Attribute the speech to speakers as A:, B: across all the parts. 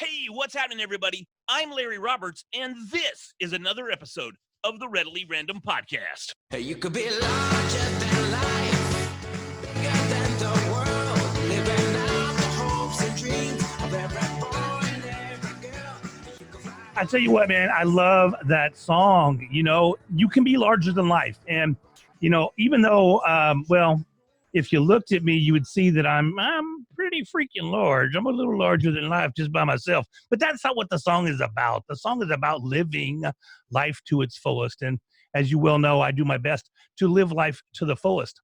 A: Hey, what's happening, everybody? I'm Larry Roberts, and this is another episode of the Readily Random Podcast.
B: Hey, you could be larger than life, bigger than the world, living out the hopes and dreams of every boy and every girl.
C: I tell you what, man, I love that song. You know, you can be larger than life. And, you know, even though, if you looked at me, you would see that I'm pretty freaking large. I'm a little larger than life just by myself. But that's not what the song is about. The song is about living life to its fullest. And as you well know, I do my best to live life to the fullest.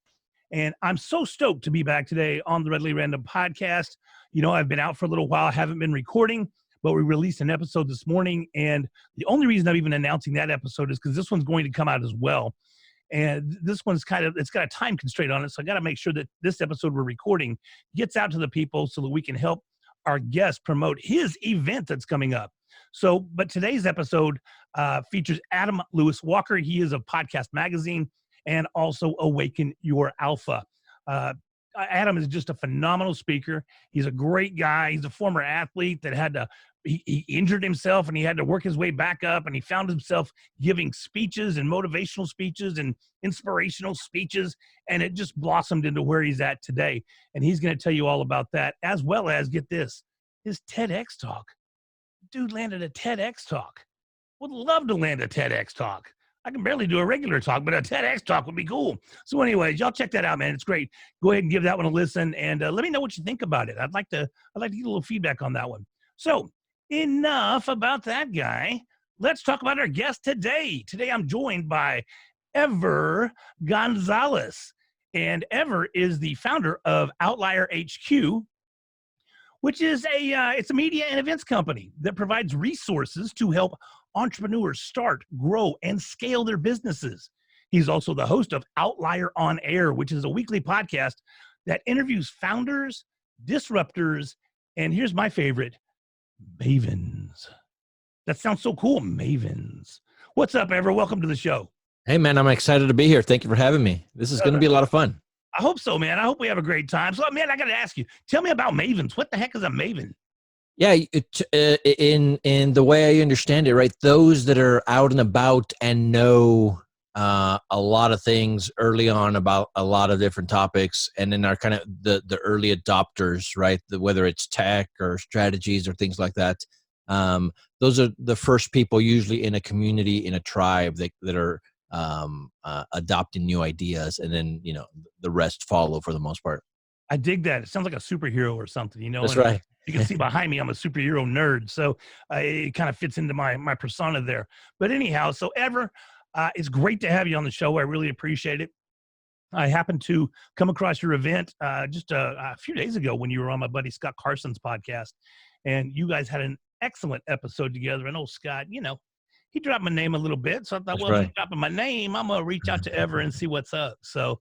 C: And I'm so stoked to be back today on the Readily Random Podcast. You know, I've been out for a little while. I haven't been recording, but we released an episode this morning. And the only reason I'm even announcing that episode is because this one's going to come out as well. And this one's it's got a time constraint on it. So I got to make sure that this episode we're recording gets out to the people so that we can help our guest promote his event that's coming up. So, but today's episode features Adam Lewis Walker. He is of Podcast Magazine and also Awaken Your Alpha. Adam is just a phenomenal speaker. He's a great guy. He's a former athlete that he injured himself and he had to work his way back up, and he found himself giving speeches and motivational speeches and inspirational speeches, and it just blossomed into where he's at today. And he's going to tell you all about that, as well as, get this, his TEDx talk. Dude landed a TEDx talk. Would love to land a TEDx talk. I can barely do a regular talk, but a TEDx talk would be cool. So anyways, y'all check that out, man. It's great. Go ahead and give that one a listen, and let me know what you think about it. I'd like to get a little feedback on that one. So enough about that guy. Let's talk about our guest today. Today I'm joined by Gonzalez, and Ever is the founder of Outlier HQ, which is it's a media and events company that provides resources to help entrepreneurs start, grow, and scale their businesses. He's also the host of Outlier On Air, which is a weekly podcast that interviews founders, disruptors, and here's my favorite, Mavens. That sounds so cool, Mavens. What's up, Ever? Welcome to the show.
D: Hey, man, I'm excited to be here. Thank you for having me. This is going to be a lot of fun.
C: I hope so, man. I hope we have a great time. So, man, I got to ask you, tell me about Mavens. What the heck is a Maven?
D: Yeah, in the way I understand it, right, those that are out and about and know a lot of things early on about a lot of different topics, and then are kind of the early adopters, right, whether it's tech or strategies or things like that. Those are the first people usually in a community, in a tribe that are adopting new ideas, and then, you know, the rest follow for the most part.
C: I dig that. It sounds like a superhero or something, you know?
D: That's
C: and
D: right.
C: You can see behind me, I'm a superhero nerd. So it kind of fits into my persona there. But anyhow, so Ever, it's great to have you on the show. I really appreciate it. I happened to come across your event just a few days ago when you were on my buddy Scott Carson's podcast, and you guys had an excellent episode together. And Scott, you know, he dropped my name a little bit. So I thought, well, he's dropping my name, I'm going to reach out to Ever and see what's up. So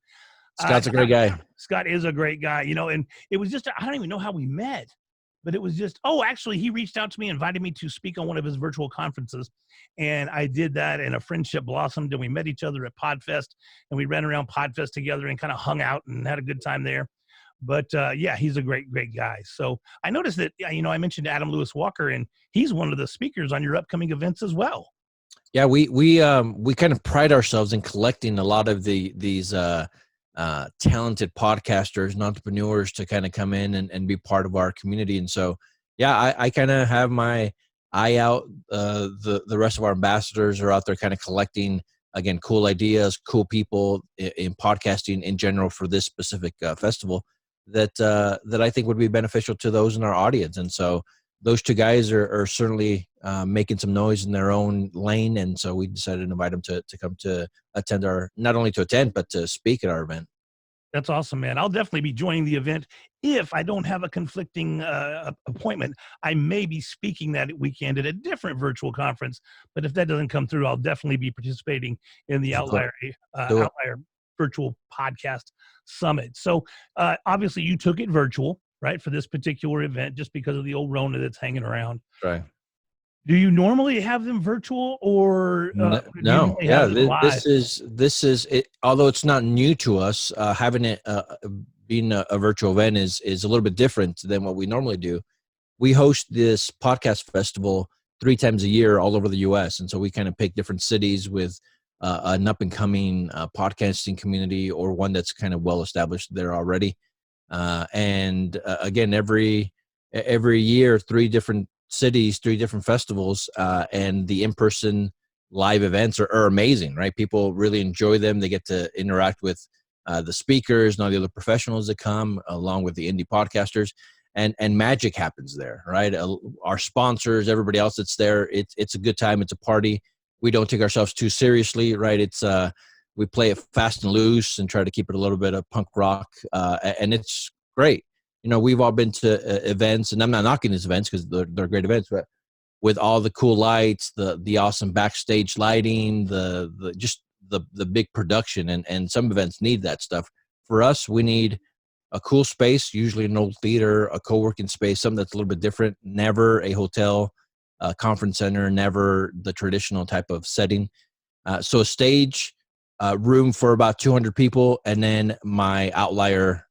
D: Scott's a great guy.
C: Scott is a great guy, you know, and it was just, I don't even know how we met, but it was just, actually he reached out to me, invited me to speak on one of his virtual conferences. And I did that, and a friendship blossomed, and we met each other at PodFest, and we ran around PodFest together and kind of hung out and had a good time there. But yeah, he's a great guy. So I noticed that, you know, I mentioned Adam Lewis Walker, and he's one of the speakers on your upcoming events as well.
D: Yeah, we kind of pride ourselves in collecting a lot of these talented podcasters and entrepreneurs to kind of come in and be part of our community. And so, yeah, I kind of have my eye out. The rest of our ambassadors are out there kind of collecting, again, cool ideas, cool people in podcasting in general for this specific festival that I think would be beneficial to those in our audience. And so those two guys are certainly making some noise in their own lane. And so we decided to invite them to come to attend not only to attend, but to speak at our event.
C: That's awesome, man. I'll definitely be joining the event. If I don't have a conflicting appointment, I may be speaking that weekend at a different virtual conference. But if that doesn't come through, I'll definitely be participating in the Outlier Virtual Podcast Summit. So obviously you took it virtual, right, for this particular event, just because of the old Rona that's hanging around.
D: Right.
C: Do you normally have them virtual, or
D: no? Yeah, this is it. Although it's not new to us, having it being a virtual event is a little bit different than what we normally do. we host this podcast festival 3 times a year all over the U.S. And so we kind of pick different cities with an up and coming podcasting community, or one that's kind of well established there already. Again, every year, 3 different cities, 3 different festivals, and the in-person live events are amazing, right? People really enjoy them. They get to interact with the speakers and all the other professionals that come, along with the indie podcasters, and magic happens there, right? Our sponsors, everybody else that's there, it's a good time. It's a party. We don't take ourselves too seriously, right? It's we play it fast and loose and try to keep it a little bit of punk rock, and it's great. You know, we've all been to events, and I'm not knocking these events because they're great events, but with all the cool lights, the awesome backstage lighting, the big production, and some events need that stuff. For us, we need a cool space, usually an old theater, a co-working space, something that's a little bit different. Never a hotel, conference center, never the traditional type of setting. So a stage, room for about 200 people, and then my Outlier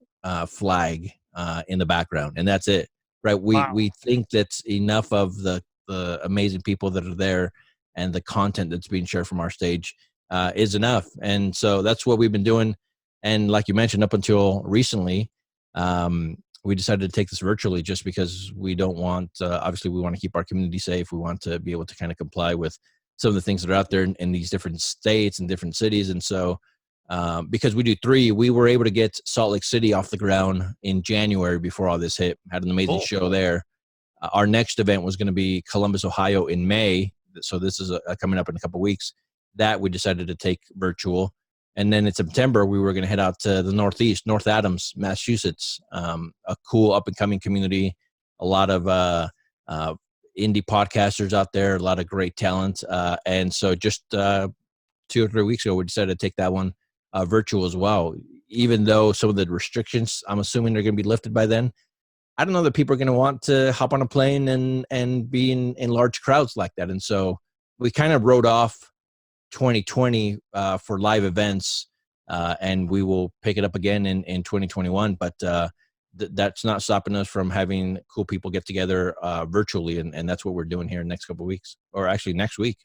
D: flag in the background, and that's it, right? We think that's enough of the amazing people that are there, and the content that's being shared from our stage is enough. And so that's what we've been doing. And like you mentioned, up until recently, we decided to take this virtually just because we don't want, obviously we want to keep our community safe. We want to be able to kind of comply with some of the things that are out there in these different states and different cities. And so because we do 3, we were able to get Salt Lake City off the ground in January before all this hit. Had an amazing show there. Our next event was going to be Columbus, Ohio in May. So this is coming up in a couple of weeks. That we decided to take virtual. And then in September, we were going to head out to the Northeast, North Adams, Massachusetts, a cool up-and-coming community, a lot of indie podcasters out there, a lot of great talent. And so just 2 or 3 weeks ago, we decided to take that one virtual as well. Even though some of the restrictions, I'm assuming, they're going to be lifted by then, I don't know that people are going to want to hop on a plane and be in large crowds like that. And so we kind of wrote off 2020 for live events, and we will pick it up again in 2021. But that's not stopping us from having cool people get together virtually, and that's what we're doing here in the next couple of weeks, or actually next week.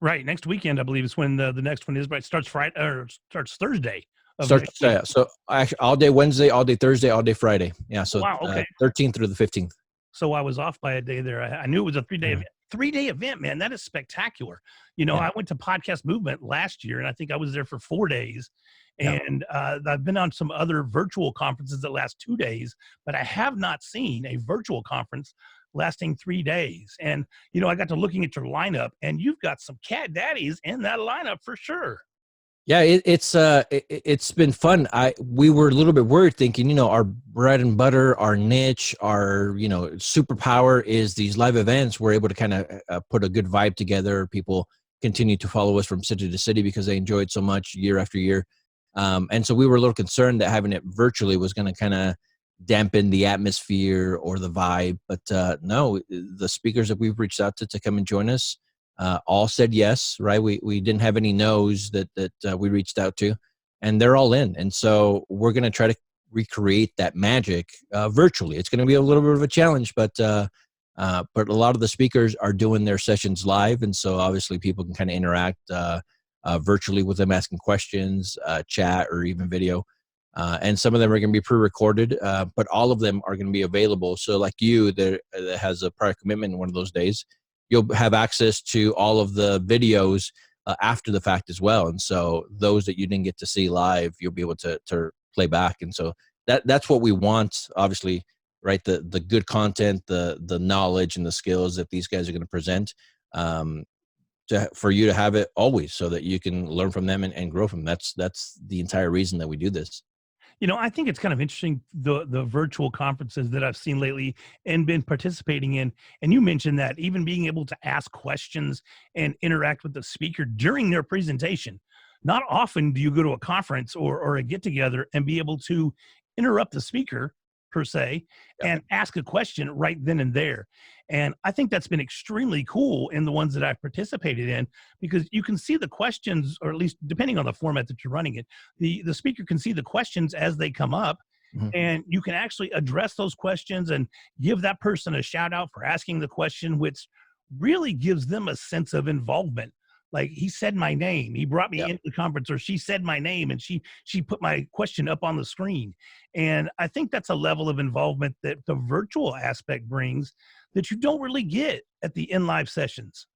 C: Right, next weekend, I believe, is when the next one is. But it starts Friday, or starts Thursday.
D: So actually, all day Wednesday, all day Thursday, all day Friday. Yeah, so
C: wow, okay.
D: 13th through the 15th.
C: So I was off by a day there. I knew it was a 3-day event. 3-day event, man. That is spectacular. You know, I went to Podcast Movement last year, and I think I was there for 4 days. And I've been on some other virtual conferences that last 2 days, but I have not seen a virtual conference lasting 3 days. And, you know, I got to looking at your lineup, and you've got some cat daddies in that lineup for sure.
D: Yeah, it's been fun. We were a little bit worried, thinking, you know, our bread and butter, our niche, our, you know, superpower is these live events. We're able to kind of put a good vibe together. People continue to follow us from city to city because they enjoy it so much year after year. And so we were a little concerned that having it virtually was going to kind of dampen the atmosphere or the vibe. But no, the speakers that we've reached out to come and join us all said yes, right? We didn't have any no's that we reached out to, and they're all in. And so we're going to try to recreate that magic virtually. It's going to be a little bit of a challenge, but a lot of the speakers are doing their sessions live. And so obviously people can kind of interact virtually with them, asking questions, chat, or even video. And some of them are going to be pre-recorded, but all of them are going to be available. So like you, that has a prior commitment in one of those days, you'll have access to all of the videos after the fact as well. And so those that you didn't get to see live, you'll be able to play back. And so that's what we want, obviously, right? The good content, the knowledge and the skills that these guys are going to present, for you to have it always, so that you can learn from them and grow from them. That's the entire reason that we do this.
C: You know, I think it's kind of interesting, the virtual conferences that I've seen lately and been participating in. And you mentioned that even being able to ask questions and interact with the speaker during their presentation. Not often do you go to a conference or a get-together and be able to interrupt the speaker, per se, and ask a question right then and there. And I think that's been extremely cool in the ones that I've participated in, because you can see the questions, or at least depending on the format that you're running it, the speaker can see the questions as they come up,
D: Mhm.
C: And you can actually address those questions and give that person a shout out for asking the question, which really gives them a sense of involvement. Like, he said my name, he brought me
D: Yep.
C: into the conference, or she said my name and she put my question up on the screen. And I think that's a level of involvement that the virtual aspect brings that you don't really get at the in live sessions.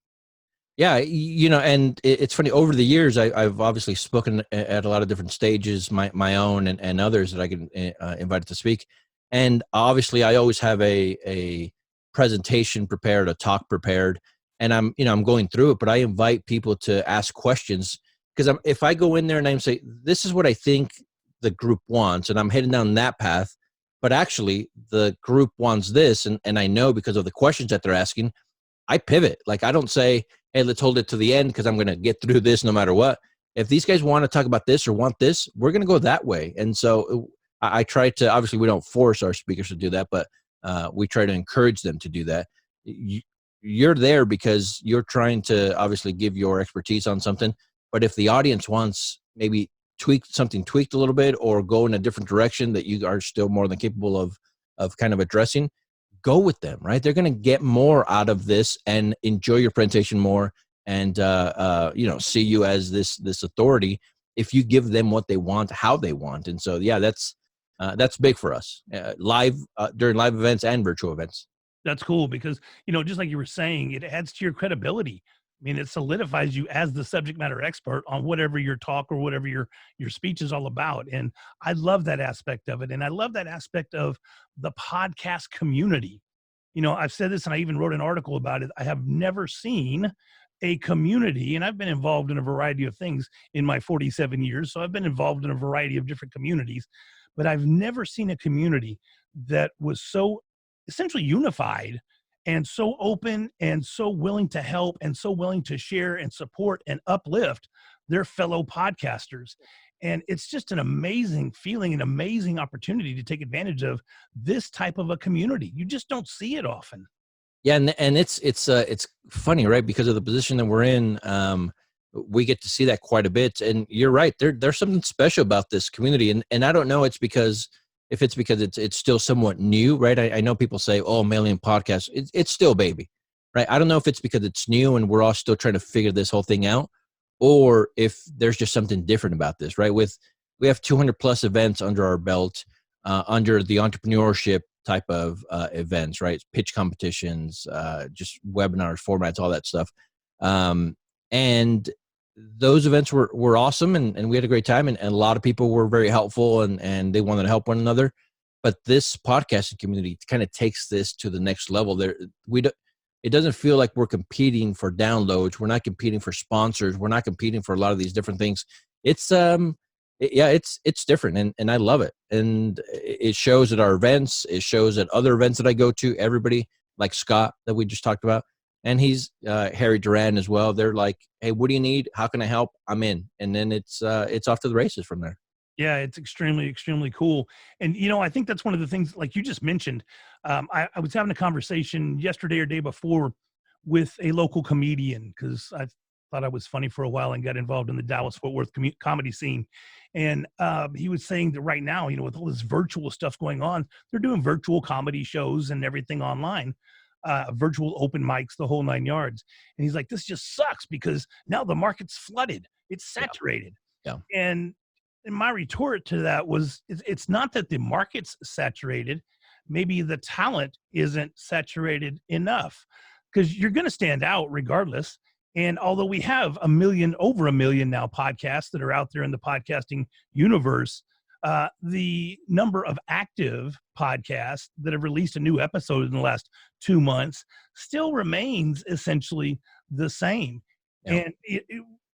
D: Yeah, and it's funny. Over the years, I've obviously spoken at a lot of different stages, my own and others that I can invite to speak. And obviously, I always have a presentation prepared, a talk prepared, and I'm going through it. But I invite people to ask questions, because if I go in there and I say, this is what I think the group wants, and I'm heading down that path, but actually the group wants this, and I know because of the questions that they're asking, I pivot. Like, I don't say, hey, let's hold it to the end because I'm going to get through this no matter what. If these guys want to talk about this or want this, we're going to go that way. And so I try to, obviously we don't force our speakers to do that, but we try to encourage them to do that. You're there because you're trying to obviously give your expertise on something. But if the audience wants maybe tweaked a little bit, or go in a different direction that you are still more than capable of kind of addressing, go with them, right? They're going to get more out of this and enjoy your presentation more, and see you as this authority if you give them what they want, how they want. And so, yeah, that's big for us, live during live events and virtual events.
C: That's cool because, just like you were saying, it adds to your credibility. I mean, it solidifies you as the subject matter expert on whatever your talk or whatever your speech is all about. And I love that aspect of it. And I love that aspect of the podcast community. I've said this and I even wrote an article about it. I have never seen a community, and I've been involved in a variety of things in my 47 years. So I've been involved in a variety of different communities, but I've never seen a community that was so essentially unified and so open and so willing to help and so willing to share and support and uplift their fellow podcasters. And it's just an amazing feeling, an amazing opportunity to take advantage of this type of a community. You just don't see it often.
D: Yeah, and it's funny, right? Because of the position that we're in, we get to see that quite a bit. And you're right, there's something special about this community. And I don't know, it's because it's still somewhat new, right? I know people say, oh, Mailing podcast, it's still baby, right? I don't know if it's because it's new and we're all still trying to figure this whole thing out, or if there's just something different about this, right? We have 200 plus events under our belt, under the entrepreneurship type of events, right? Pitch competitions, just webinars, formats, all that stuff. And those events were awesome, and we had a great time, and a lot of people were very helpful, and they wanted to help one another. But this podcasting community kind of takes this to the next level. It doesn't feel like we're competing for downloads. We're not competing for sponsors. We're not competing for a lot of these different things. It's it's different, and I love it. And it shows at our events. It shows at other events that I go to. Everybody, like Scott that we just talked about, and he's Harry Duran as well. They're like, hey, what do you need? How can I help? I'm in. And then it's off to the races from there.
C: Yeah, it's extremely, extremely cool. And, I think that's one of the things, like you just mentioned. I was having a conversation yesterday or day before with a local comedian, because I thought I was funny for a while and got involved in the Dallas-Fort Worth comedy scene. And he was saying that right now, with all this virtual stuff going on, they're doing virtual comedy shows and everything online, virtual open mics, the whole 9 yards. And he's like, this just sucks because now the market's flooded. It's saturated.
D: Yeah.
C: And my retort to that was, it's not that the market's saturated. Maybe the talent isn't saturated enough, because you're going to stand out regardless. And although we have over a million now podcasts that are out there in the podcasting universe, the number of active podcasts that have released a new episode in the last 2 months still remains essentially the same. Yeah. And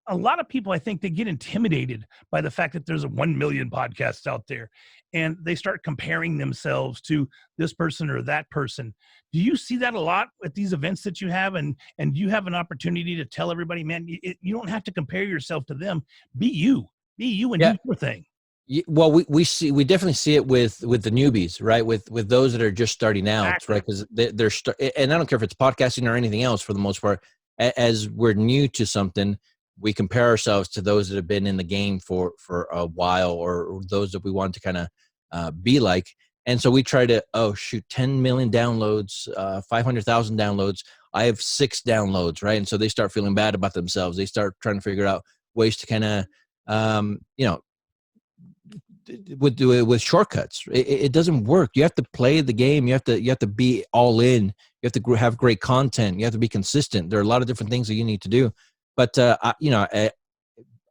C: a lot of people, I think, they get intimidated by the fact that there's 1 million podcasts out there, and they start comparing themselves to this person or that person. Do you see that a lot at these events that you have? And you have an opportunity to tell everybody, man, you don't have to compare yourself to them. Be you and do your thing.
D: Well, we definitely see it with the newbies, right? With those that are just starting out, exactly. Right? Because and I don't care if it's podcasting or anything else, for the most part, as we're new to something, we compare ourselves to those that have been in the game for a while, or those that we want to kind of be like. And so we try to, 10 million downloads, 500,000 downloads. I have 6 downloads, right? And so they start feeling bad about themselves. They start trying to figure out ways to kind of, do it with shortcuts. It doesn't work. You have to play the game. You have to be all in. You have to have great content. You have to be consistent. There are a lot of different things that you need to do. But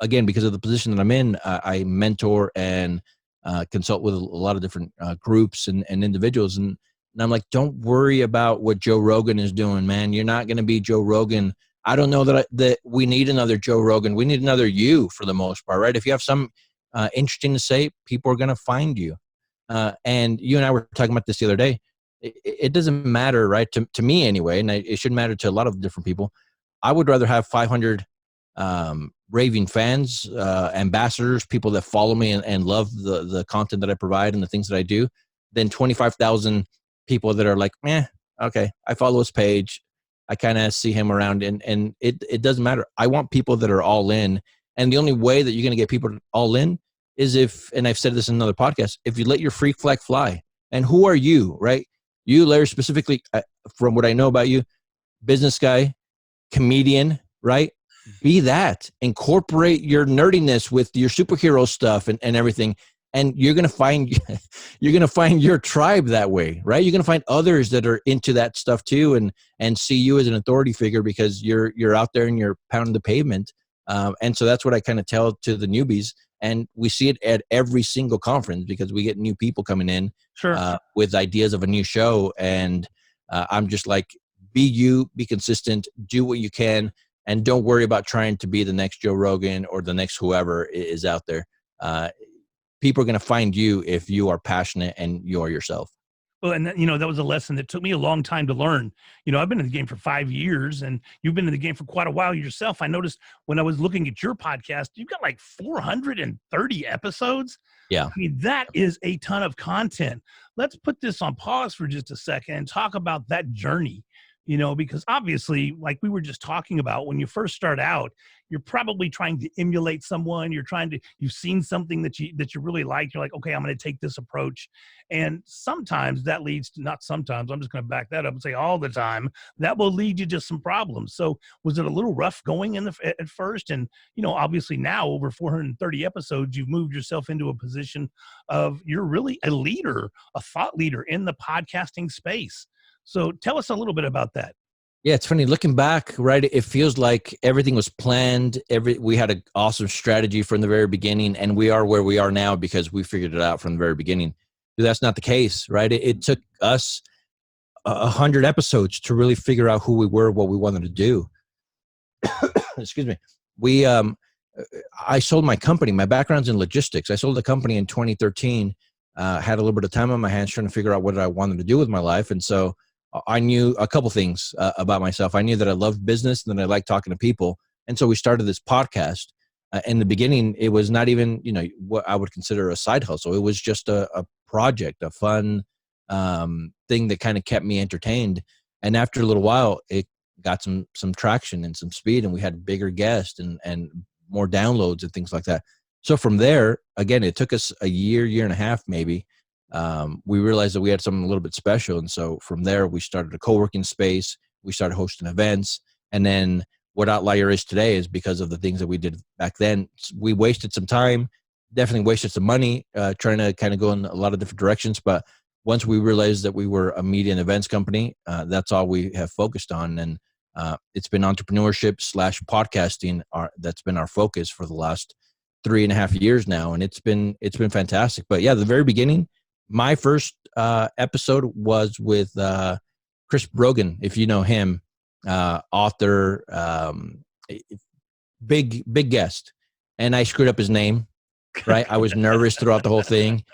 D: again, because of the position that I'm in, I mentor and consult with a lot of different groups and individuals. And I'm like, don't worry about what Joe Rogan is doing, man. You're not going to be Joe Rogan. I don't know that we need another Joe Rogan. We need another you for the most part, right? If you have some interesting to say, people are going to find you. And you and I were talking about this the other day. It doesn't matter, right? To me anyway, and it shouldn't matter to a lot of different people. I would rather have 500 raving fans, ambassadors, people that follow me and love the content that I provide and the things that I do, than 25,000 people that are like, okay, I follow his page. I kind of see him around, and it doesn't matter. I want people that are all in. And the only way that you're going to get people all in is if, and I've said this in another podcast, if you let your freak flag fly. And who are you, right? You, Larry, specifically, from what I know about you, business guy, comedian, right? Be that. Incorporate your nerdiness with your superhero stuff and everything. And you're going to find your tribe that way, right? You're going to find others that are into that stuff too, and see you as an authority figure because you're out there and you're pounding the pavement. And so that's what I kind of tell to the newbies. And we see it at every single conference because we get new people coming in with ideas of a new show. And I'm just like, be you, be consistent, do what you can, and don't worry about trying to be the next Joe Rogan or the next whoever is out there. People are going to find you if you are passionate and you are yourself.
C: Well, and that was a lesson that took me a long time to learn. I've been in the game for 5 years, and you've been in the game for quite a while yourself. I noticed when I was looking at your podcast, you've got like 430 episodes.
D: Yeah.
C: I mean, that is a ton of content. Let's put this on pause for just a second and talk about that journey. Because obviously, like we were just talking about, when you first start out, you're probably trying to emulate someone. You've seen something that you really like. You're like, okay, I'm going to take this approach. And sometimes that leads to, not sometimes, I'm just going to back that up and say all the time, that will lead you to some problems. So was it a little rough going at first? And, obviously now over 430 episodes, you've moved yourself into a position of you're really a leader, a thought leader in the podcasting space. So tell us a little bit about that.
D: Yeah, it's funny looking back, right? It feels like everything was planned. We had an awesome strategy from the very beginning, and we are where we are now because we figured it out from the very beginning. But that's not the case, right? It took us 100 episodes to really figure out who we were, what we wanted to do. Excuse me. I sold my company. My background's in logistics. I sold the company in 2013. Had a little bit of time on my hands trying to figure out what I wanted to do with my life, and so I knew a couple things about myself. I knew that I loved business and that I liked talking to people. And so we started this podcast. In the beginning, it was not even, what I would consider a side hustle. It was just a project, a fun thing that kind of kept me entertained. And after a little while, it got some traction and some speed, and we had bigger guests and more downloads and things like that. So from there, again, it took us a year and a half, maybe. We realized that we had something a little bit special. And so from there, we started a co-working space. We started hosting events. And then what Outlier is today is because of the things that we did back then. We wasted some time, definitely wasted some money, trying to kind of go in a lot of different directions. But once we realized that we were a media and events company, that's all we have focused on. And it's been entrepreneurship / podcasting. That's been our focus for the last 3.5 years now. And it's been fantastic. But yeah, the very beginning, my first episode was with Chris Brogan, if you know him, author, big guest. And I screwed up his name, right? I was nervous throughout the whole thing.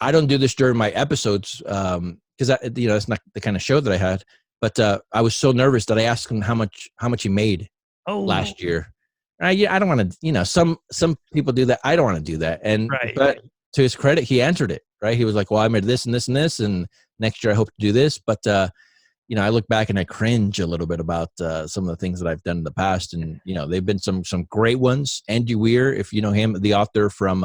D: I don't do this during my episodes because that's not the kind of show that I had. But I was so nervous that I asked him how much he made last year. I don't want to, some people do that. I don't want to do that. And but to his credit, he answered it. Right. He was like, well, I made this and this and this, and next year I hope to do this. But, I look back and I cringe a little bit about some of the things that I've done in the past. And, they've been some great ones. Andy Weir, if you know him, the author from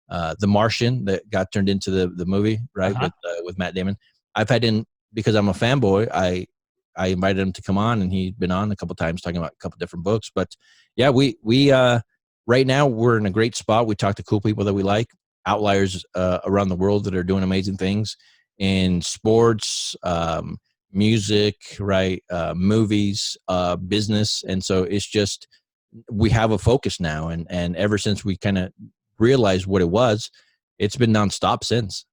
D: The Martian that got turned into the movie, right? With Matt Damon. I've had in, because I'm a fanboy, I invited him to come on, and he's been on a couple times talking about a couple different books. But yeah, we right now we're in a great spot. We talk to cool people that we like, outliers around the world that are doing amazing things in sports, music, right? Movies, business. And so it's just, we have a focus now. And ever since we kind of realized what it was, it's been nonstop since.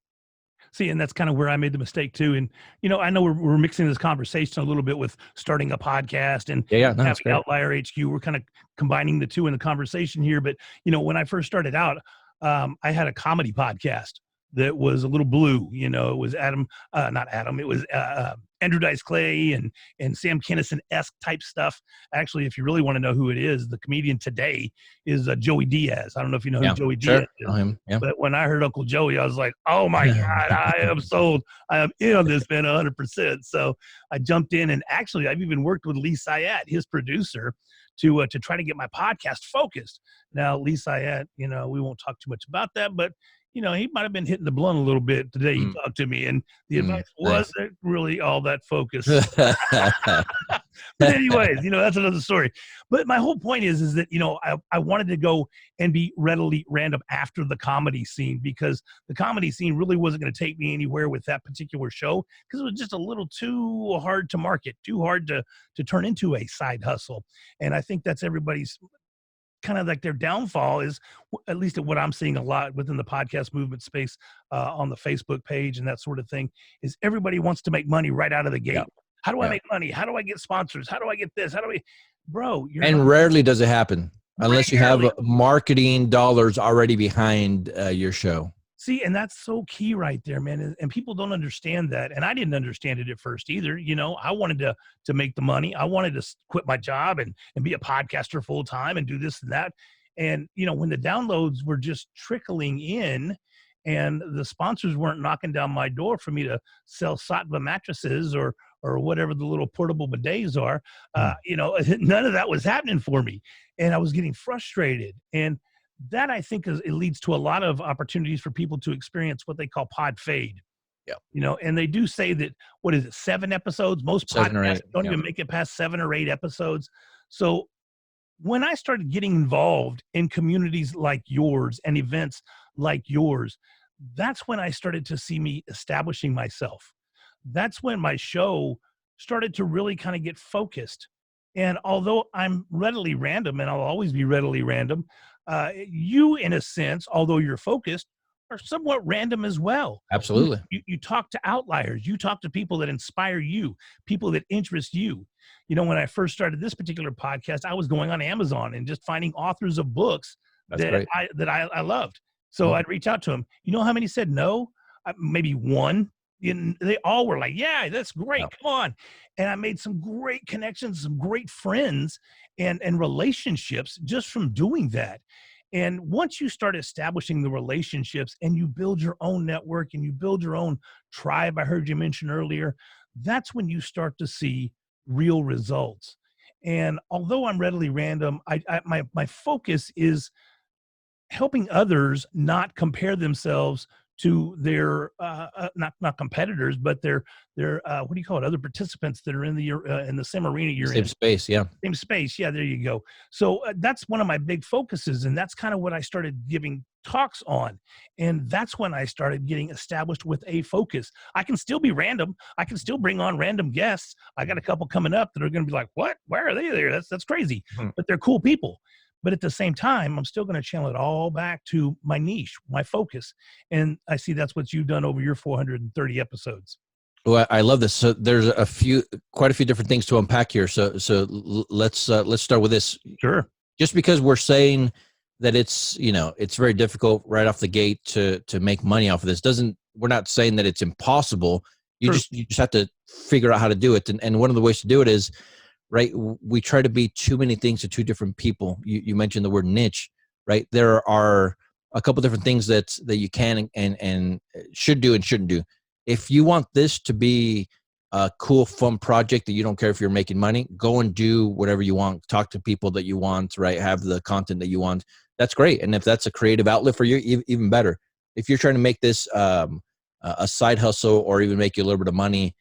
C: See, and that's kind of where I made the mistake too. And, I know we're mixing this conversation a little bit with starting a podcast and
D: No,
C: having Outlier HQ. We're kind of combining the two in the conversation here. But, when I first started out, I had a comedy podcast that was a little blue. It was not Adam. It was Andrew Dice Clay and Sam Kinison-esque type stuff. Actually, if you really want to know who it is, the comedian today is Joey Diaz. I don't know if you know who Joey Diaz is.
D: Know him. Yeah.
C: But when I heard Uncle Joey, I was like, oh my God, I am sold. I am in on this, man, 100%. So I jumped in, and actually I've even worked with Lee Syatt, his producer, to try to get my podcast focused. Now, Lee Syatt, we won't talk too much about that, but he might have been hitting the blunt a little bit today. He talked to me, and the advice wasn't really all that focused. But anyways, that's another story. But my whole point is that, I wanted to go and be readily random after the comedy scene, because the comedy scene really wasn't going to take me anywhere with that particular show, because it was just a little too hard to market, too hard to turn into a side hustle. And I think that's everybody's kind of like their downfall, is at least what I'm seeing a lot within the podcast movement space on the Facebook page and that sort of thing, is everybody wants to make money right out of the gate. Yeah. How do I make money? How do I get sponsors? How do I get this? Rarely
D: does it happen unless you have marketing dollars already behind your show.
C: See, and that's so key right there, man. And people don't understand that. And I didn't understand it at first either. I wanted to make the money. I wanted to quit my job and be a podcaster full time and do this and that. And, when the downloads were just trickling in and the sponsors weren't knocking down my door for me to sell Sattva mattresses or whatever the little portable bidets are, none of that was happening for me. And I was getting frustrated. And that, I think, it leads to a lot of opportunities for people to experience what they call pod fade. Yeah. And they do say that, 7 episodes? Most podcasts don't even make it past 7 or 8 episodes. So when I started getting involved in communities like yours and events like yours, that's when I started to see me establishing myself. That's when my show started to really kind of get focused. And although I'm readily random, and I'll always be readily random, you, in a sense, although you're focused, are somewhat random as well.
D: Absolutely.
C: You talk to outliers. You talk to people that inspire you, people that interest you. When I first started this particular podcast, I was going on Amazon and just finding authors of books that I loved. So I'd reach out to them. You know how many said no? Maybe one. And they all were like, yeah, that's great. Come on. And I made some great connections, some great friends and relationships just from doing that. And once you start establishing the relationships and you build your own network and you build your own tribe, I heard you mention earlier, that's when you start to see real results. And although I'm readily random, my focus is helping others not compare themselves to their not competitors, but their what do you call it? Other participants that are in the same arena you're in.
D: Same space, yeah.
C: Same space, yeah. There you go. So that's one of my big focuses, and that's kind of what I started giving talks on, and that's when I started getting established with a focus. I can still be random. I can still bring on random guests. I got a couple coming up that are going to be like, "What? Why are they there? That's crazy." But they're cool people. But at the same time, I'm still going to channel it all back to my niche, my focus. And I see that's what you've done over your 430 episodes.
D: Well, I love this. So there's quite a few different things to unpack here. So let's start with this.
C: Sure.
D: Just because we're saying that it's very difficult right off the gate to make money off of this we're not saying that it's impossible. You just have to figure out how to do it. And one of the ways to do it is, right, we try to be too many things to two different people. You mentioned the word niche, right? There are a couple different things that you can and should do and shouldn't do. If you want this to be a cool, fun project that you don't care if you're making money, go and do whatever you want. Talk to people that you want, right? Have the content that you want. that's great. And if that's a creative outlet for you, even better. If you're trying to make this a side hustle or even make you a little bit of money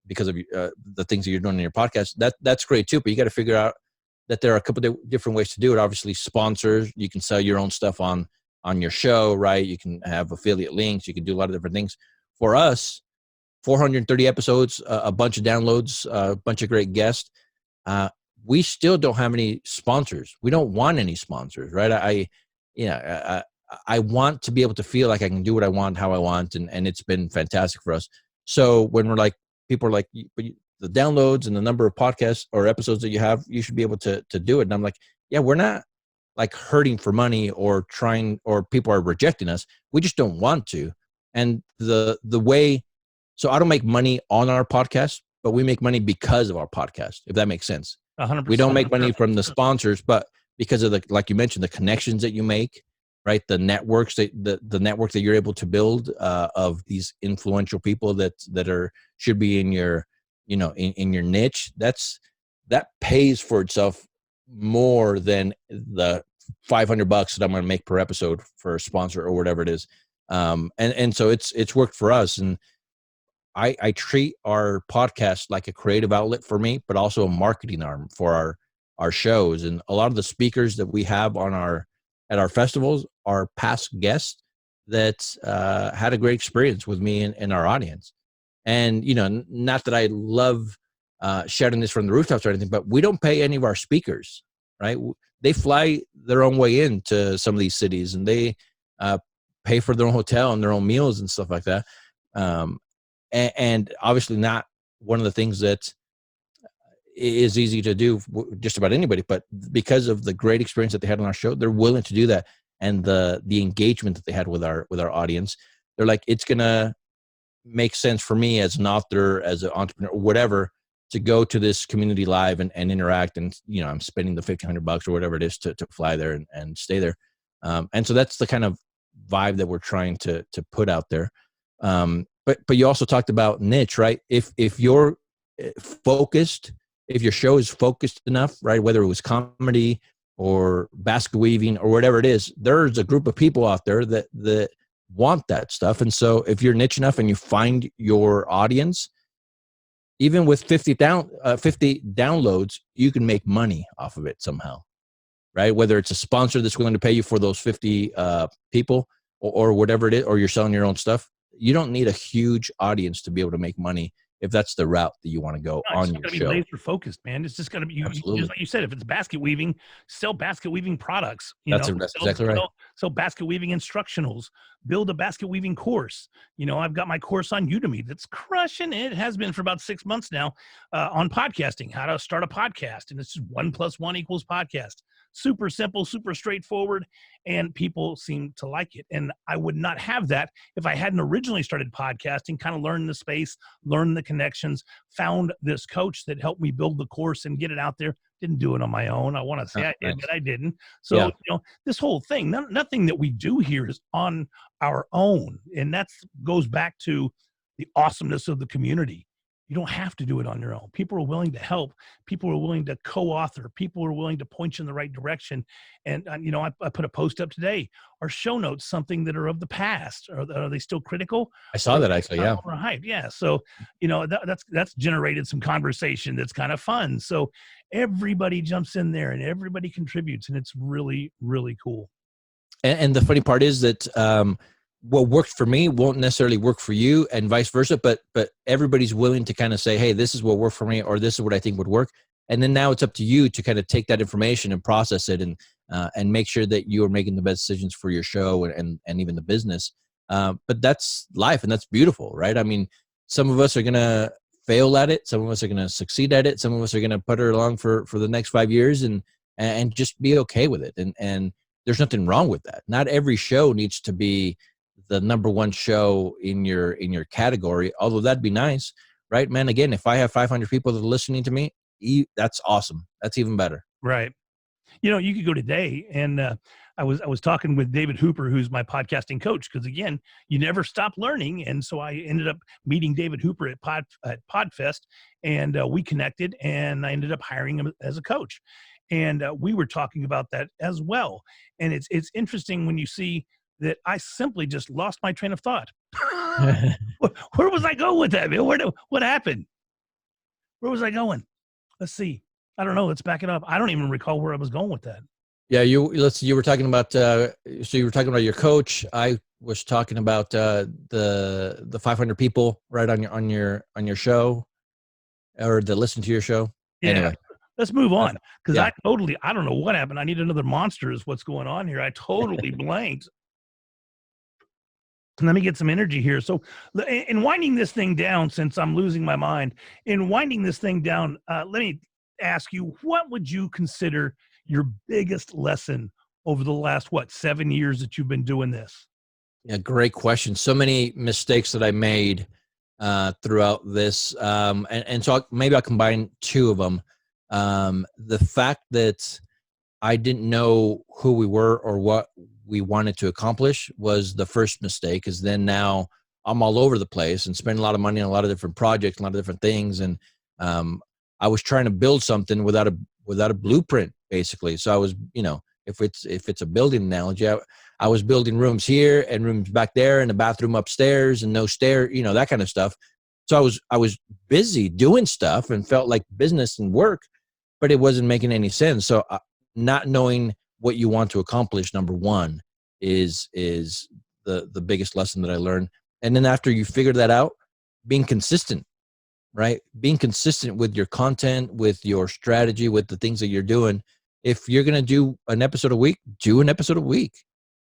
D: because of the things that you're doing in your podcast, that's great too. But you got to figure out that there are a couple of different ways to do it. Obviously, sponsors, you can sell your own stuff on your show, right? You can have affiliate links. You can do a lot of different things. For us, 430 episodes, a bunch of downloads, a bunch of great guests. We still don't have any sponsors. We don't want any sponsors, right? I want to be able to feel like I can do what I want, how I want, and it's been fantastic for us. So when we're like, people are like, the downloads and the number of podcasts or episodes that you have, you should be able to do it. And I'm like, yeah, we're not like hurting for money or trying, or people are rejecting us. We just don't want to. And the way, so I don't make money on our podcast, but we make money because of our podcast, if that makes sense.
C: 100%.
D: We don't make money from the sponsors, but because of like you mentioned, the connections that you make, right? The networks the network that you're able to build of these influential people that should be in your, in your niche. That pays for itself more than the $500 that I'm going to make per episode for a sponsor or whatever it is. And so it's worked for us. And I treat our podcast like a creative outlet for me, but also a marketing arm for our shows. And a lot of the speakers that we have at our festivals are past guests that had a great experience with me and our audience. And, not that I love shouting this from the rooftops or anything, but we don't pay any of our speakers, right? They fly their own way into some of these cities, and they pay for their own hotel and their own meals and stuff like that. And obviously not one of the things that is easy to do just about anybody, but because of the great experience that they had on our show, they're willing to do that. And the engagement that they had with our audience, they're like, it's going to make sense for me as an author, as an entrepreneur, whatever, to go to this community live and interact. And, I'm spending the $1,500 or whatever it is to fly there and stay there. And so that's the kind of vibe that we're trying to put out there. But you also talked about niche, right? If you're focused, if your show is focused enough, right? Whether it was comedy or basket weaving or whatever it is, there's a group of people out there that want that stuff. And so if you're niche enough and you find your audience, even with 50 downloads, you can make money off of it somehow, right? Whether it's a sponsor that's willing to pay you for those 50 people or whatever it is, or you're selling your own stuff. You don't need a huge audience to be able to make money if that's the route that you want to go on your show.
C: Be laser focused, man. It's just got to be, just like you said, if it's basket weaving, sell basket weaving products.
D: That's exactly right.
C: Sell basket weaving instructionals, build a basket weaving course. I've got my course on Udemy that's crushing it. It has been for about 6 months now on podcasting, how to start a podcast. And it's just 1 + 1 = podcast. Super simple, super straightforward, and people seem to like it. And I would not have that if I hadn't originally started podcasting, kind of learned the space, learned the connections, found this coach that helped me build the course and get it out there. Didn't do it on my own. I want to say I did, but I didn't. So, this whole thing, nothing that we do here is on our own. And that goes back to the awesomeness of the community. You don't have to do it on your own. People are willing to help. People are willing to co-author. People are willing to point you in the right direction. And, I put a post up today. Are show notes something that are of the past? Are they still critical?
D: I saw that actually, yeah.
C: Right, yeah. So, that's generated some conversation that's kind of fun. So everybody jumps in there and everybody contributes, and it's really, really cool.
D: And the funny part is that what worked for me won't necessarily work for you, and vice versa. But everybody's willing to kind of say, hey, this is what worked for me, or this is what I think would work. And then now it's up to you to kind of take that information and process it and make sure that you are making the best decisions for your show and even the business. But that's life, and that's beautiful, right? I mean, some of us are going to fail at it. Some of us are going to succeed at it. Some of us are going to put her along for the next 5 years and just be okay with it. And there's nothing wrong with that. Not every show needs to be the number one show in your category, although that'd be nice, right, man? Again, if I have 500 people that are listening to me, that's awesome. That's even better.
C: Right. You could go today, and I was talking with David Hooper, who's my podcasting coach, because again, you never stop learning. And so I ended up meeting David Hooper at Podfest, and we connected, and I ended up hiring him as a coach. And we were talking about that as well. And it's interesting when you see that I simply just lost my train of thought. Where was I going with that, man? What happened? Where was I going? Let's see. I don't know. Let's back it up. I don't even recall where I was going with that.
D: Yeah, you were talking about so you were talking about your coach. I was talking about the 500 people right on your show, or that listen to your show.
C: Yeah.
D: Anyway,
C: let's move on, because
D: Yeah.
C: I don't know what happened. I need another monster is what's going on here. I totally blanked. Let me get some energy here. So in winding this thing down, since I'm losing my mind, let me ask you, what would you consider your biggest lesson over the last, 7 years that you've been doing this?
D: Yeah, great question. So many mistakes that I made throughout this. And so maybe I'll combine two of them. The fact that I didn't know who we were or what we wanted to accomplish was the first mistake, because then now I'm all over the place and spend a lot of money on a lot of different projects, a lot of different things. And I was trying to build something without a blueprint, basically. So I was, if it's a building analogy, I was building rooms here and rooms back there and a bathroom upstairs and no stair, that kind of stuff. So I was busy doing stuff and felt like business and work, but it wasn't making any sense. So not knowing what you want to accomplish, number one, is the biggest lesson that I learned. And then after you figure that out, being consistent, right? Being consistent with your content, with your strategy, with the things that you're doing. If you're going to do an episode a week, do an episode a week.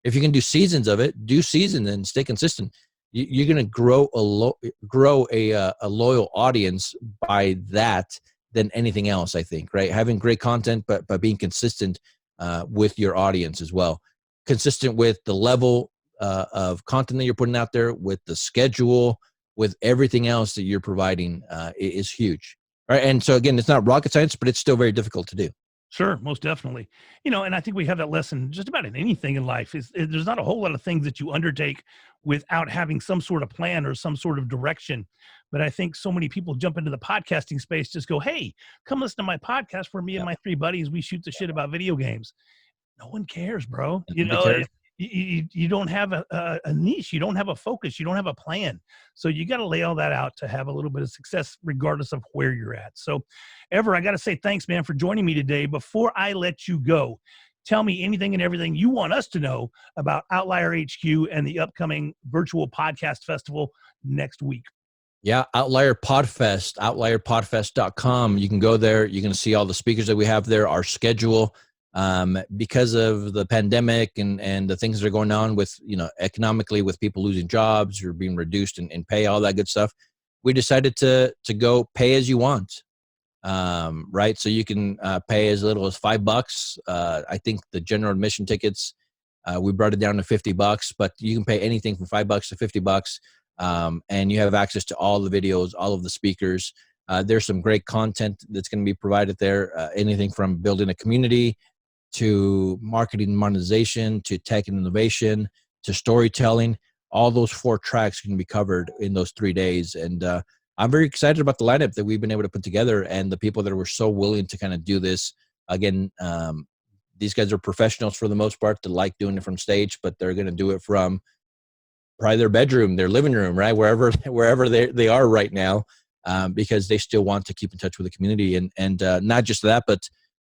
D: If you can do seasons of it, do seasons and stay consistent. You're going to grow a loyal audience by that than anything else, I think, right? Having great content, but being consistent with your audience as well. Consistent with the level of content that you're putting out there, with the schedule, with everything else that you're providing is huge. All right. And so again, it's not rocket science, but it's still very difficult to do.
C: Sure, most definitely. And I think we have that lesson just about in anything in life. There's not a whole lot of things that you undertake without having some sort of plan or some sort of direction. But I think so many people jump into the podcasting space, just go, hey, come listen to my podcast where me and my three buddies, we shoot the shit about video games. No one cares, bro. You don't have a niche. You don't have a focus. You don't have a plan. So you got to lay all that out to have a little bit of success regardless of where you're at. So Ever, I got to say thanks, man, for joining me today. Before I let you go, tell me anything and everything you want us to know about Outlier HQ and the upcoming virtual podcast festival next week.
D: Yeah, Outlier Podfest, outlierpodfest.com. You can go there. You're going to see all the speakers that we have there, our schedule. Because of the pandemic and the things that are going on with, economically, with people losing jobs or being reduced in pay, all that good stuff, we decided to go pay as you want. Right. So you can pay as little as $5. I think the general admission tickets, we brought it down to $50, but you can pay anything from $5 to $50. And you have access to all the videos, all of the speakers. There's some great content that's going to be provided there. Anything from building a community to marketing and monetization, to tech and innovation, to storytelling. All those 4 tracks can be covered in those 3 days. And I'm very excited about the lineup that we've been able to put together and the people that were so willing to kind of do this. Again, these guys are professionals for the most part that like doing it from stage, but they're going to do it from probably their bedroom, their living room, right? Wherever they are right now, because they still want to keep in touch with the community. And not just that, but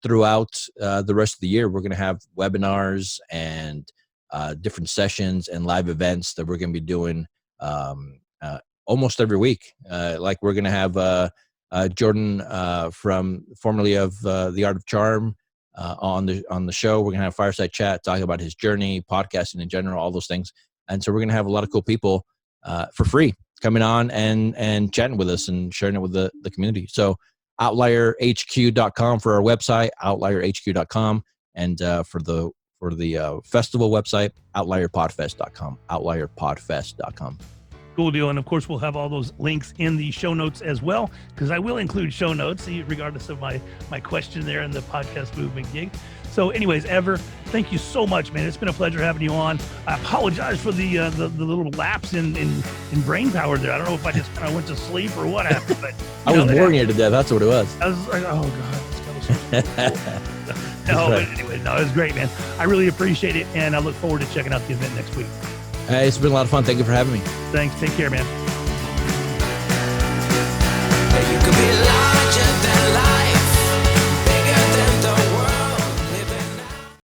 D: throughout the rest of the year, we're going to have webinars and different sessions and live events that we're going to be doing almost every week. Like we're going to have Jordan from formerly of The Art of Charm on the show. We're going to have fireside chat talking about his journey, podcasting in general, all those things. And so we're going to have a lot of cool people for free coming on and chatting with us and sharing it with the community. So outlierhq.com for our website, outlierhq.com, and for the festival website, outlierpodfest.com, outlierpodfest.com.
C: Cool deal. And of course, we'll have all those links in the show notes as well, because I will include show notes, regardless of my question there in the podcast movement gig. So anyways, Ever, thank you so much, man. It's been a pleasure having you on. I apologize for the little lapse in brain power there. I don't know if I just kind of went to sleep or what happened, but
D: I was boring you to death. That's what it was.
C: I was like, oh God, let's go. No,
D: right.
C: but anyway, no, it was great, man. I really appreciate it, and I look forward to checking out the event next week.
D: It's been a lot of fun. Thank you for having me.
C: Thanks. Take care, man.